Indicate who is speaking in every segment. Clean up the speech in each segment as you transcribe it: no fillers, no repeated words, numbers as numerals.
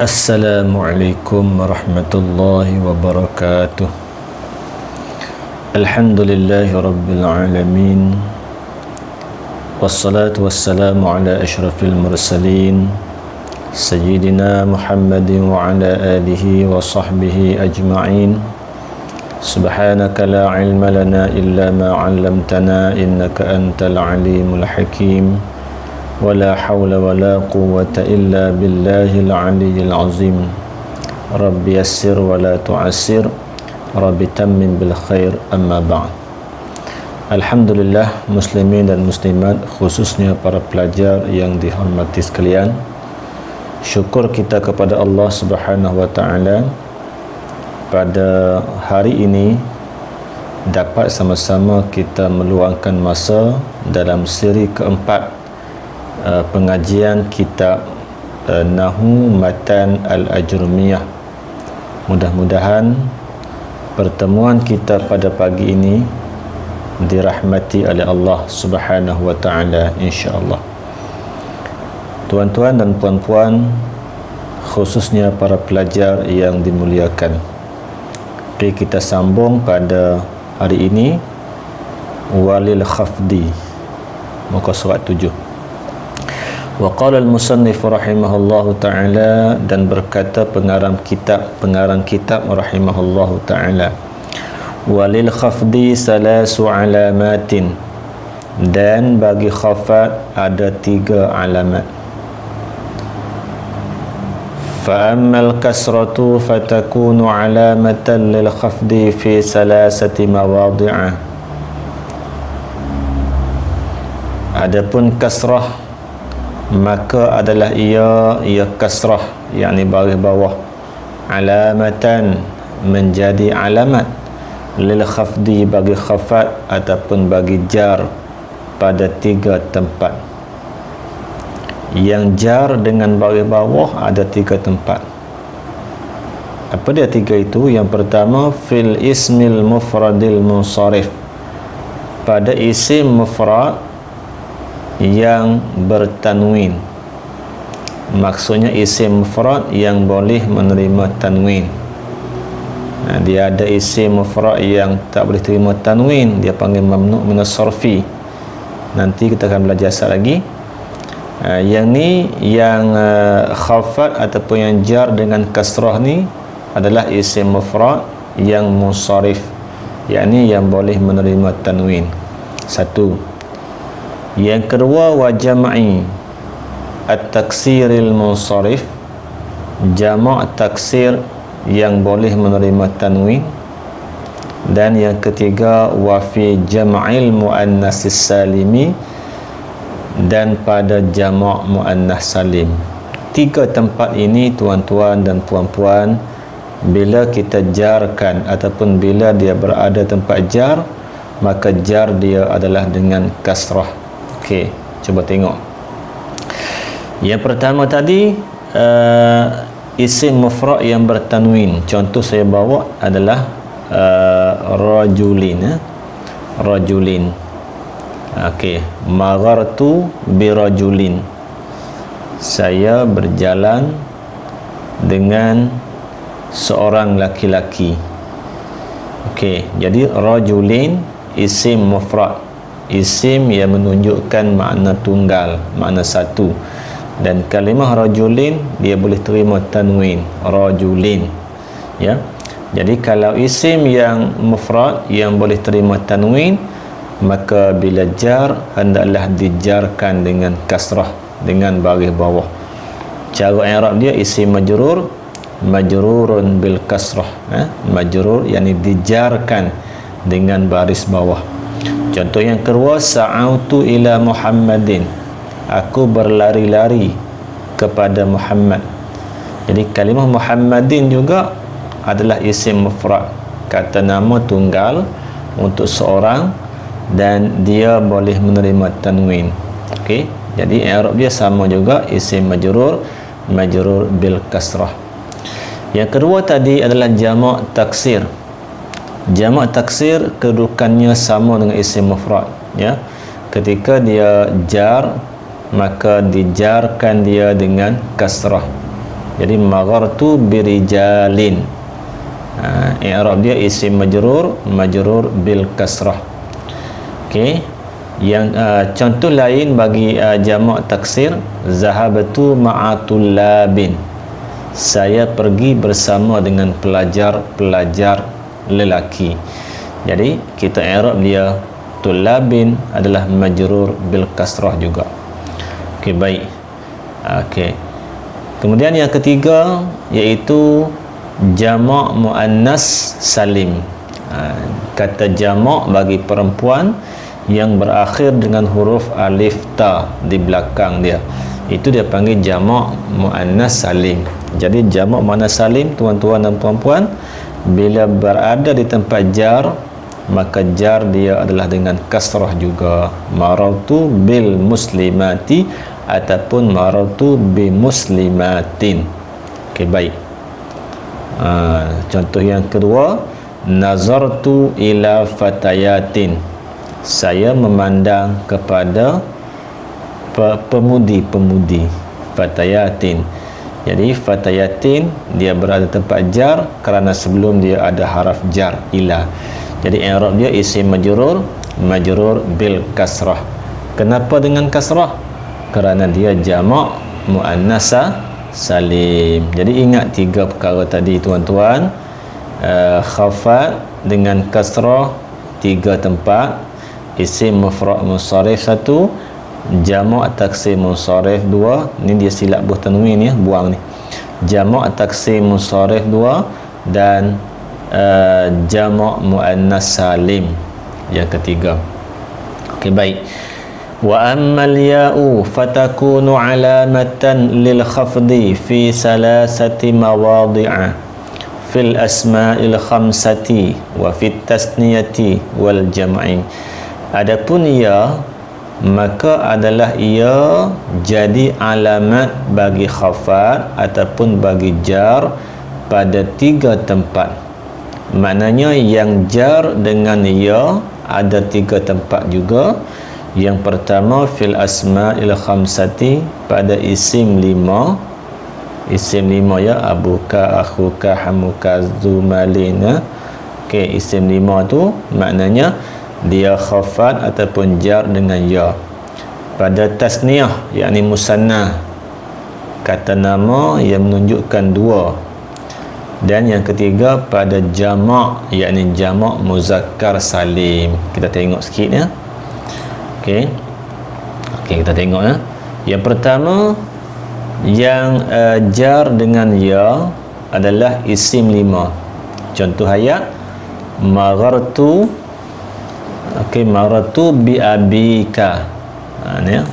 Speaker 1: Assalamualaikum warahmatullahi wabarakatuh. Alhamdulillahi rabbil alamin. Wassalatu wassalamu ala ashrafil mursalin Sayyidina Muhammadin wa ala alihi wa sahbihi ajma'in. Subhanaka la ilma lana illa ma 'allamtana innaka antal alimul hakim. ولا حول ولا قوة إلا بالله العلي العظيم. رب يسر ولا تعسر رب تمم بالخير أما بعد. Alhamdulillah, muslimin dan muslimat, khususnya para pelajar yang dihormati sekalian, syukur kita kepada Allah Subhanahu wa taala pada hari ini dapat sama-sama kita meluangkan masa dalam siri keempat pengajian kitab Nahu Matan Al-Ajrumiyah. Mudah-mudahan pertemuan kita pada pagi ini dirahmati oleh Allah Subhanahu wa taala, insya-Allah. Tuan-tuan dan puan-puan, khususnya para pelajar yang dimuliakan, mari kita sambung pada hari ini walil khafdi, muka surat 7. Wa qala al-musannif rahimahullahu ta'ala, dan berkata pengarang kitab rahimahullahu ta'ala, walil khafdi salasu alamatin, dan bagi khafat ada 3 alamat. Fa ammal kasratu fatakunu alamatan lil khafdi fi salasati mawadhi'ah. Adapun kasrah maka adalah ia kasrah, yakni baris bawah, alamatan menjadi alamat, lil khafdi bagi khafat ataupun bagi jar pada 3 tempat. Yang jar dengan baris bawah ada 3 tempat. Apa dia 3 itu? Yang pertama, fil ismil mufradil munsharif, pada isim mufrad yang bertanwin. Maksudnya isim mufrad yang boleh menerima tanwin. Dia ada isim mufrad yang tak boleh terima tanwin, dia panggil mamnu' minas sarfi. Nanti kita akan belajar asal lagi. Yang ni, yang khafat ataupun yang jar dengan kasrah ni adalah isim mufrad yang munsharif, yakni yang boleh menerima tanwin. Satu. Yang kedua, wa jam'i at-taksiril munsharif, jamak taksir yang boleh menerima tanwin. Dan yang ketiga, wa fi jam'il muannasis salimi, dan pada jamak muannas salim. 3 tempat ini, tuan-tuan dan puan-puan, bila kita jarkan ataupun bila dia berada tempat jar, maka jar dia adalah dengan kasrah. Okey, cuba tengok. Yang pertama tadi, isim mufrad yang bertanwin. Contoh saya bawa adalah rajulin, rajulin. Okey, maghartu bi rajulin, saya berjalan dengan seorang laki-laki. Okey, jadi rajulin isim mufrad, isim yang menunjukkan makna tunggal, makna satu. Dan kalimah rajulin dia boleh terima tanwin, rajulin, ya. Jadi kalau isim yang mufrad yang boleh terima tanwin, maka bila jar hendaklah dijarkan dengan kasrah, dengan baris bawah. Cara i'rab dia isim majrur, majrurun bil kasrah, majrur yakni dijarkan dengan baris bawah. Contoh yang kedua, sa'autu ila Muhammadin, aku berlari-lari kepada Muhammad. Jadi kalimah Muhammadin juga adalah isim mufrad, kata nama tunggal untuk seorang, dan dia boleh menerima tanwin. Okey, jadi i'rab dia sama juga, isim majrur, majrur bil kasrah. Yang kedua tadi adalah jamak taksir. Jamak taksir kedudukannya sama dengan isim mufrad, ya. Ketika dia jar, maka dijarkan dia dengan kasrah. Jadi maghartu birijalin. I'rab dia isim majrur bil kasrah. Okey. Yang contoh lain bagi jamak taksir, zahabtu ma'atullabin. Saya pergi bersama dengan pelajar-pelajar lelaki. Jadi kita i'rab dia tullabin adalah majrur bil kasrah juga. Okey, baik. Okey. Kemudian yang ketiga iaitu jamak muannas salim. Kata jamak bagi perempuan yang berakhir dengan huruf alif ta di belakang dia, itu dia panggil jamak muannas salim. Jadi jamak muannas salim, tuan-tuan dan puan-puan, bila berada di tempat jar, maka jar dia adalah dengan kasrah juga. Marartu bil muslimati ataupun marartu bi muslimatin. Okey, baik. Contoh yang kedua, nazartu ila fatayatin. Saya memandang kepada pemudi-pemudi. Fatayatin. Jadi fatayatin dia berada tempat jar kerana sebelum dia ada haraf jar ila. Jadi i'rab dia isim majrur bil kasrah. Kenapa dengan kasrah? Kerana dia jamak muannasa salim. Jadi ingat tiga perkara tadi tuan-tuan. Khafat dengan kasrah 3 tempat, isim mufrad munsharif 1, jamak taksir munsharif 2. Ni dia silap buh tanwin ya, buang ni. Jamak taksir munsharif 2 dan jamak muannas salim yang ketiga. Okey, baik. Wa ammal ya'u fatakunu alamatan lil khafdi fi salasati mawadhi'a fil asma'il khamsati wa fit tasniyati wal jam'i. Adapun ya, maka adalah ia jadi alamat bagi khafat ataupun bagi jar pada 3 tempat. Maknanya yang jar dengan ya ada 3 tempat juga. Yang pertama fil asma'il khamsati, pada isim 5. Isim 5 ya, abuka, akhuka, hamuka, zumalina. Okey, isim 5 tu maknanya dia khafat ataupun jar dengan ya. Pada tasniyah yakni musanna, kata nama yang menunjukkan 2. Dan yang ketiga pada jamak yakni jamak muzakkar salim. Kita tengok sikit ya. Okey. Okey, kita tengok ya. Yang pertama yang jar dengan ya adalah isim 5. Contoh ayat maghartu. Okey, marartu bi abika. Ni ya.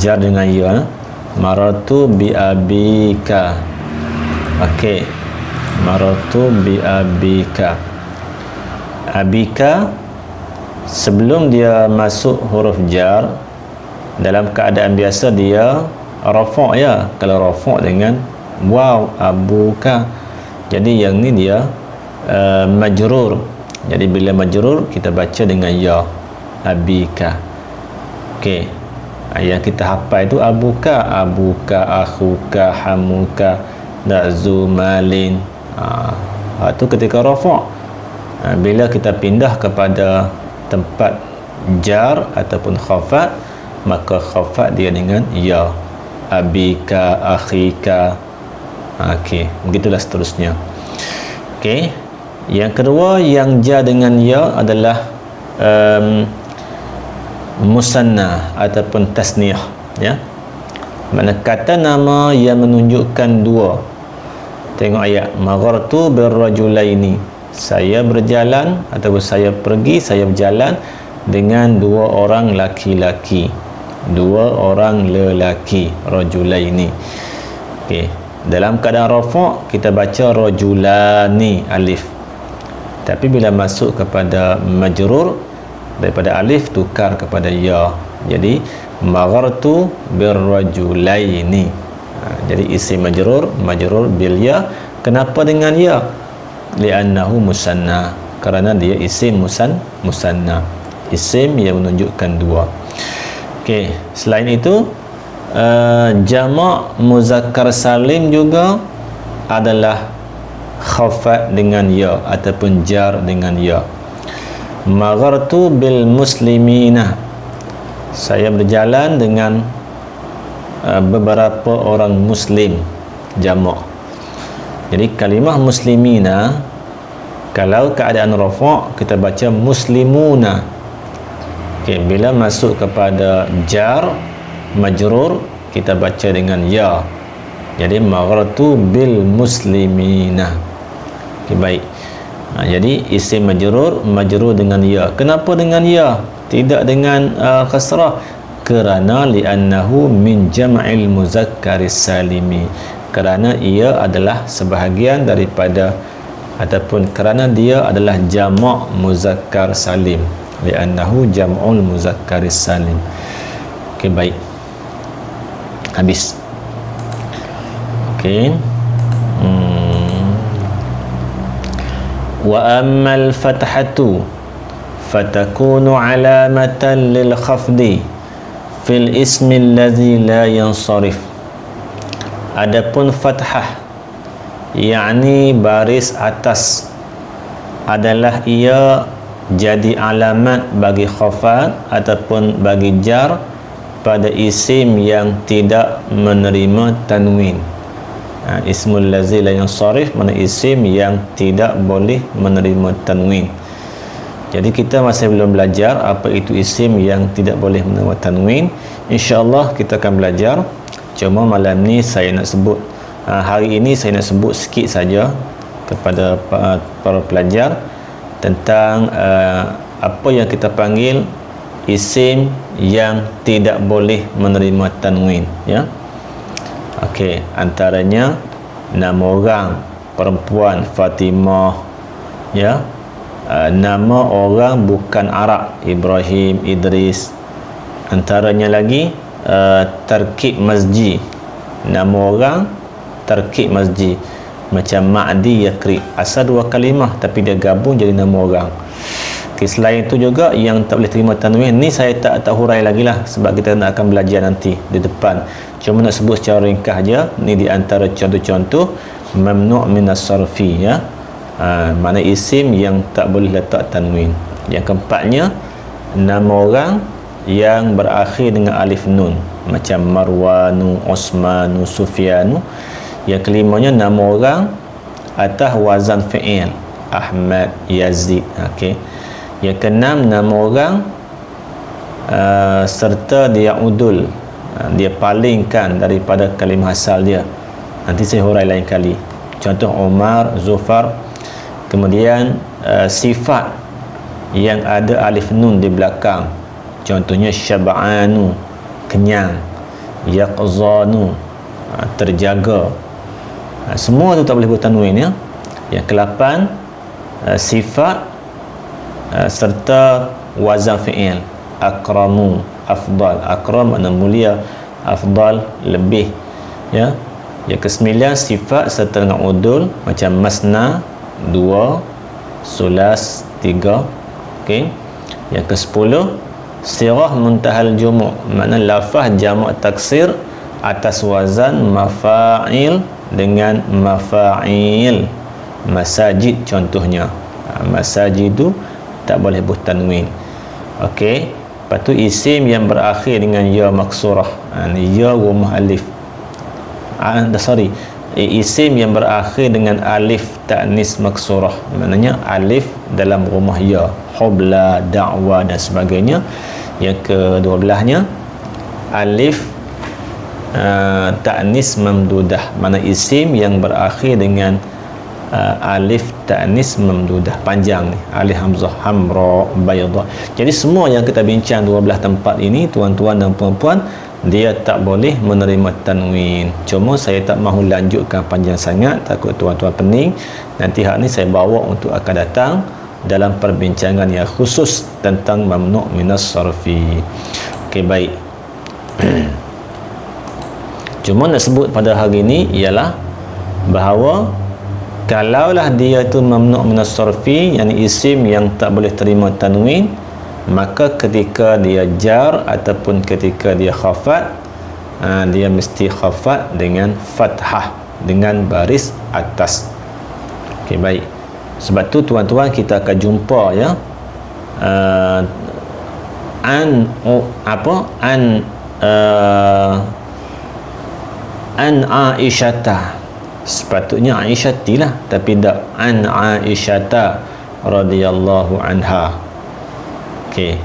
Speaker 1: Jar dengan ya. Marartu bi abika. Okey. Marartu bi abika. Abika sebelum dia masuk huruf jar, dalam keadaan biasa dia rafa' ya. Kalau rafa' dengan waw, abuka. Jadi yang ni dia majrur. Jadi bila majrur kita baca dengan ya, abika. Okey. Yang kita hafal itu abuka, abuka, akhuka, hamuka, zumalin. Itu ketika rafa'. Bila kita pindah kepada tempat jar ataupun khafat, maka khafat dia dengan ya, abika, akhika. Okey, begitulah seterusnya. Okey. Yang kedua yang jar dengan ya adalah musanna ataupun tasniyah ya. Mana kata nama yang menunjukkan 2. Tengok ayat maghartu birrajulaini. Saya berjalan ataupun saya pergi, saya berjalan dengan 2 orang laki-laki. 2 orang lelaki, rajulaini. Okey. Dalam keadaan rafa' kita baca rajulani alif. Tapi bila masuk kepada majrur, daripada alif tukar kepada ya. Jadi maghartu birrajulaini. Jadi isim majrur bil ya. Kenapa dengan ya? Li'annahu musanna, kerana dia isim musanna, isim yang menunjukkan 2. Okey, selain itu jamak muzakkar salim juga adalah khafat dengan ya ataupun jar dengan ya. Maghartu bil muslimina, saya berjalan dengan beberapa orang muslim, jamak. Jadi kalimah muslimina, kalau keadaan rafa' kita baca muslimuna. Okey, bila masuk kepada jar majrur kita baca dengan ya. Jadi maghartu bil muslimina. Okey, baik. Jadi isim majrur dengan ya. Kenapa dengan ya? Tidak dengan kasrah. Kerana li'annahu min jam'il muzakkaris salimi. Kerana ia adalah sebahagian daripada ataupun kerana dia adalah jamak muzakkar salim. Li'annahu jam'ul muzakkaris salim. Okey, baik. Habis. Okey. Wa ammal fathatu fatakunu alamatan lil khafdi fil ismi allazi la yansarif. Adapun fathah, yakni baris atas, adalah ia jadi alamat bagi khafat ataupun bagi jar pada isim yang tidak menerima tanwin. Ismul lazi la yansarif mana isim yang tidak boleh menerima tanwin. Jadi kita masih belum belajar apa itu isim yang tidak boleh menerima tanwin. InsyaAllah kita akan belajar. Cuma malam ni saya nak sebut, hari ini saya nak sebut sikit saja kepada para pelajar tentang apa yang kita panggil isim yang tidak boleh menerima tanwin, ya. Okey, antaranya nama orang perempuan Fatimah, ya. Nama orang bukan Arab, Ibrahim, Idris. Antaranya lagi tarkib masjid, nama orang tarkib masjid, macam Ma'di, Yakrib, asal dua kalimah tapi dia gabung jadi nama orang. Okay, selain itu juga yang tak boleh terima tanwin ni saya tak hurai lagi lah sebab kita nak akan belajar nanti di depan. Cuma nak sebut secara ringkas je, ni di antara contoh-contoh mamnu' minas sarfi, ya. Mana isim yang tak boleh letak tanwin. Yang keempatnya nama orang yang berakhir dengan alif nun, macam Marwanu, Osmanu, Sufyanu. Yang kelimanya nama orang atas wazan fi'il, Ahmad, Yazid. Okey. Yang keenam nama orang serta dia udul, dia palingkan daripada kalimah asal dia. Nanti saya hurai lain kali. Contoh Umar, Zufar. Kemudian sifat yang ada alif nun di belakang, contohnya syab'anu, kenyang, yaqzanu, terjaga. Semua tu tak boleh bertanwin, ya. Yang ke-8 sifat serta wazan fi'il, akramu, afdal. Akram makna mulia, afdal lebih, ya. Yang ke-9 sifat serta dengan udul, macam masna, 2, sulas, 3. Okey. Yang ke-10 sirah muntahal jumu', makna lafaz jamak taksir atas wazan mafa'il dengan mafa'il. Masajid contohnya, masajidu tak boleh bertanwin. Okey. Lepas tu isim yang berakhir dengan ya maksurah, ya rumah alif. Isim yang berakhir dengan alif ta'nis maksurah, maknanya alif dalam rumah ya, hubla, da'wa dan sebagainya. Yang ke-12-nya alif ta'nis mamdudah, mana isim yang berakhir dengan alif ta'nis mamdudah, panjang ni, alif hamzah, hamra, bayda. Jadi semua yang kita bincang 12 tempat ini, tuan-tuan dan puan-puan, dia tak boleh menerima tanwin. Cuma saya tak mahu lanjutkan panjang sangat, takut tuan-tuan pening. Nanti hak ni saya bawa untuk akan datang dalam perbincangan yang khusus tentang mamnu' minas sarfi. Okey, baik. Cuma nak sebut pada hari ini ialah bahawa kalaulah dia tu mamnu' minas sarfi, yakni isim yang tak boleh terima tanwin, maka ketika dia jar ataupun ketika dia khafat, dia mesti khafat dengan fathah, dengan baris atas. Okey, baik. Sebab tu tuan-tuan kita akan jumpa ya, an Aisyata, sepatutnya Aisyati lah, tapi tak, an Aisyata radhiyallahu anha. Okey.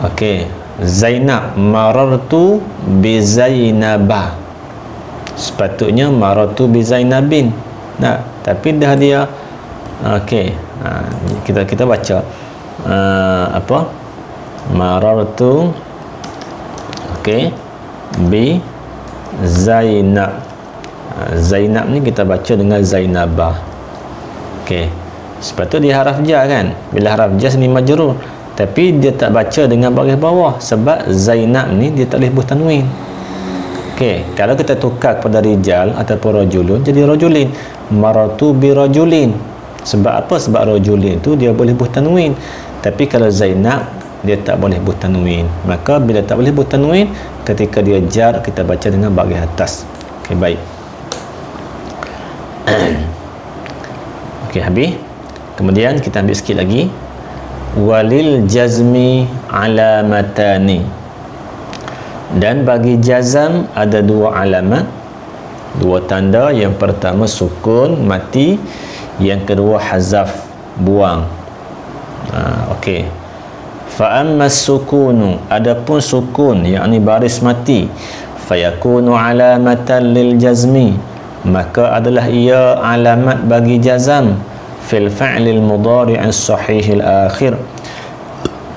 Speaker 1: Okey, Zainab, marartu bi Zainabah, sepatutnya marartu bi Zainabin. Nah, tapi dah dia okey, kita baca marartu, okey, bi Zainab. Zainab ni kita baca dengan Zainabah. Okey, sebab tu dia haraf jar kan, bila haraf jar ni majrur, tapi dia tak baca dengan baris bawah sebab Zainab ni dia tak boleh buh tanwin. Okey, kalau kita tukar kepada rijal ataupun rajulun jadi rajulin, maratu bi rajulin. Sebab apa? Sebab rajulin tu dia boleh buh tanwin, tapi kalau Zainab dia tak boleh buh tanwin. Maka bila tak boleh buh tanwin, ketika dia jar kita baca dengan baris atas. Okey, baik. Okey, habis. Kemudian kita ambil sikit lagi. Walil jazmi alamatani, dan bagi jazam ada dua alamat, dua tanda. Yang pertama sukun, mati. Yang kedua hazaf, buang. Okey. Fa amma sukunu, adapun sukun yakni baris mati, fayakunu alamatan lil jazmi, maka adalah ia alamat bagi jazam, fil fi'lil mudhari' as-sahih al-akhir,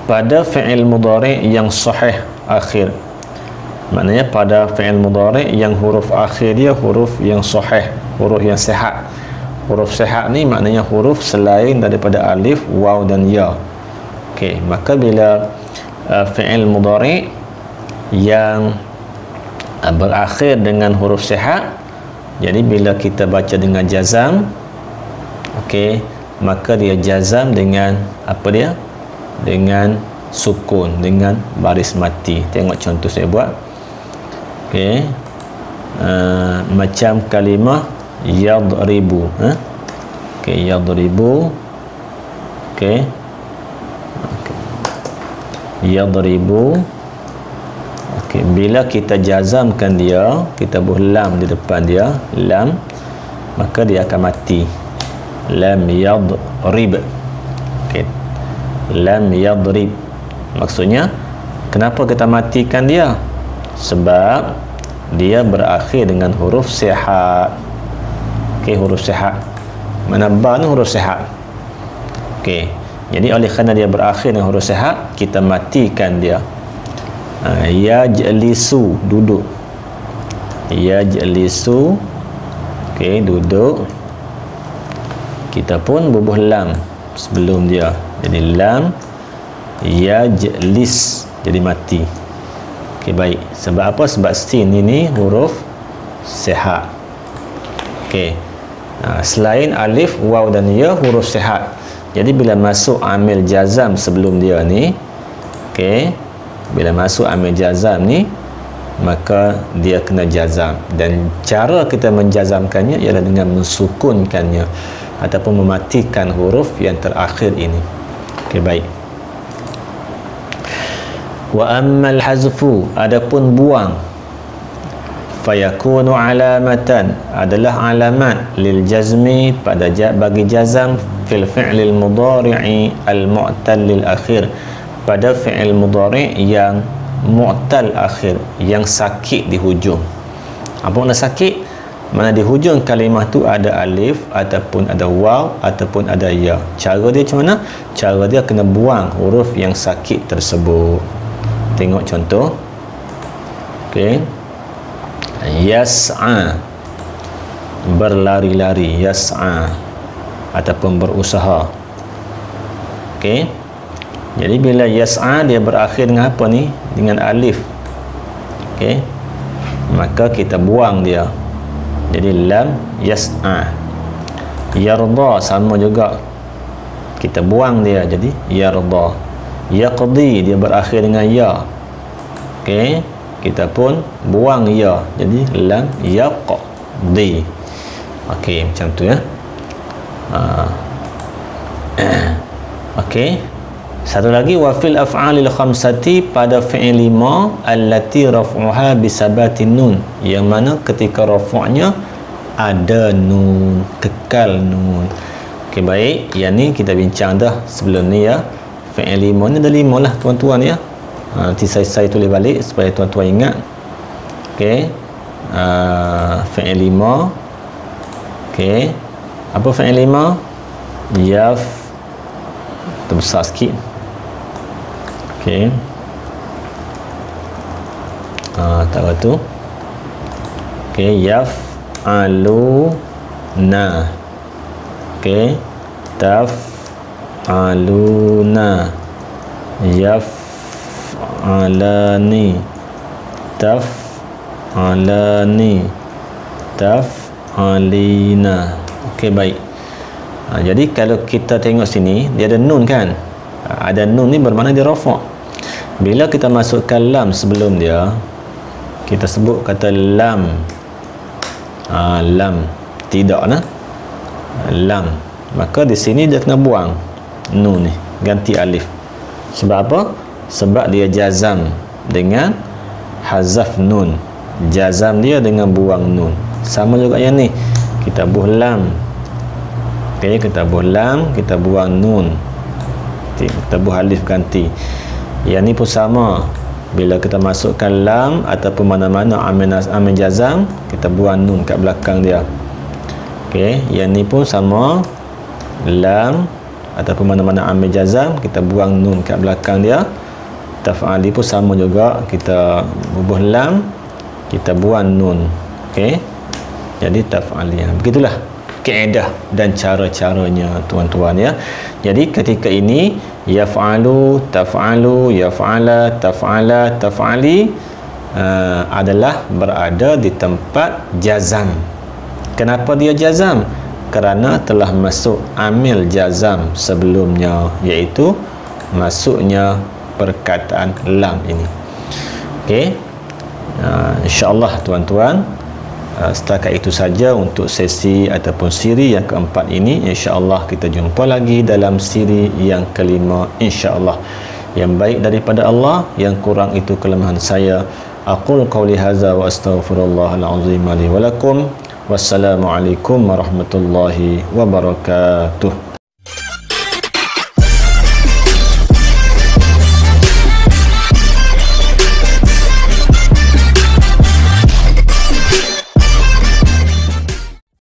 Speaker 1: pada fi'il mudhari' yang sahih akhir. Maknanya pada fi'il mudhari' yang huruf akhir dia huruf yang sahih, huruf yang sihat. Huruf sihat ni maknanya huruf selain daripada alif, waw dan ya. Okey, maka bila fi'il mudhari' yang berakhir dengan huruf sihat, jadi bila kita baca dengan jazam, okey, maka dia jazam dengan apa dia? Dengan sukun, dengan baris mati. Tengok contoh saya buat. Okey. Macam kalimah yadribu, okey, yadribu. Okey. Yadribu. Okey, bila kita jazamkan dia, kita buh lam di depan dia, lam, maka dia akan mati. Lam yadrib. Okey, lam yadrib, maksudnya kenapa kita matikan dia? Sebab dia berakhir dengan huruf sihat. Okey, huruf sihat. Mana ba ni huruf sihat. Okey, jadi oleh kerana dia berakhir dengan huruf sihat, kita matikan dia. Yajlisu, duduk. Yajlisu, okey, duduk. Kita pun bubuh lam sebelum dia, jadi lam yajlis, jadi mati. Okey, baik. Sebab apa? Sebab sin ini huruf sihat. Okey. Selain alif, waw dan ya huruf sihat. Jadi bila masuk amil jazam sebelum dia ni, okey, bila masuk amil jazam ni, maka dia kena jazam, dan cara kita menjazamkannya ialah dengan mensukunkannya ataupun mematikan huruf yang terakhir ini. Okey, baik. Wa ammal hazfu, adapun buang, fayakunu alamatan, adalah alamat, lil jazmi, pada bagi jazam, fil fi'lil mudhari'i al mu'tallil akhir, pada fi'il mudhari' yang mu'tal akhir, yang sakit di hujung. Apa makna sakit? Mana di hujung kalimah tu ada alif ataupun ada waw ataupun ada ya. Cara dia macam mana? Cara dia kena buang huruf yang sakit tersebut. Tengok contoh. Okey. Yas'a, berlari-lari, yas'a, ataupun berusaha. Okey. Jadi bila yas'a dia berakhir dengan apa ni? Dengan alif. Okey. Maka kita buang dia. Jadi lam yas'a. Yarda sama juga, kita buang dia, jadi yarda. Yaqdi dia berakhir dengan ya. okey, kita pun buang ya, jadi lam yaqdi. Okey, macam tu ya. Okey, satu lagi, wa fil af'alil khamsati, pada fi'il 5 allati raf'uha bisabatin nun, yang mana ketika raf'nya ada nun, kekal nun. Okey, baik, yang ni kita bincang dah sebelum ni ya. Fi'il 5 ni ada 5 lah tuan-tuan ya. Nanti saya tulis balik supaya tuan-tuan ingat. Okey, fi'il 5. Okey, apa fi'il 5? Yaf, terbesar sikit. Okey, tahu tu. Okey, yaf'aluna. Okey, taf'aluna, yaf'alani, taf'alani, taf'alina. Okey, baik. Jadi kalau kita tengok sini, dia ada nun kan? Ada nun ni bermakna dia rafa'. Bila kita masukkan lam sebelum dia, kita sebut kata lam. Lam. Tidak nah. Lam. Maka di sini dia kena buang nun ni, ganti alif. Sebab apa? Sebab dia jazam dengan hazaf nun. Jazam dia dengan buang nun. Sama juga yang ni. Kita buh lam. Okey, kita buh lam, kita buang nun. Kita buh alif ganti. Yang ni pun sama. Bila kita masukkan lam ataupun mana-mana amin jazam, kita buang nun kat belakang dia. Okey, yang ni pun sama. Lam ataupun mana-mana amin jazam, kita buang nun kat belakang dia. Taf'ali pun sama juga, kita bubuh lam, kita buang nun. Okey, jadi taf'ali. Begitulah kaedah dan cara-caranya tuan-tuan ya. Jadi ketika ini yaf'alu, taf'alu, yaf'ala, taf'ala, taf'ali adalah berada di tempat jazam. Kenapa dia jazam? Kerana telah masuk amil jazam sebelumnya, iaitu masuknya perkataan lam ini. Okey, insya-Allah tuan-tuan, setakat itu saja untuk sesi ataupun siri yang keempat ini. InsyaAllah kita jumpa lagi dalam siri yang kelima, insyaAllah. Yang baik daripada Allah, yang kurang itu kelemahan saya. Aqul qawli hadza wa astaghfirullahal azim li wa lakum. Wassalamualaikum warahmatullahi wabarakatuh.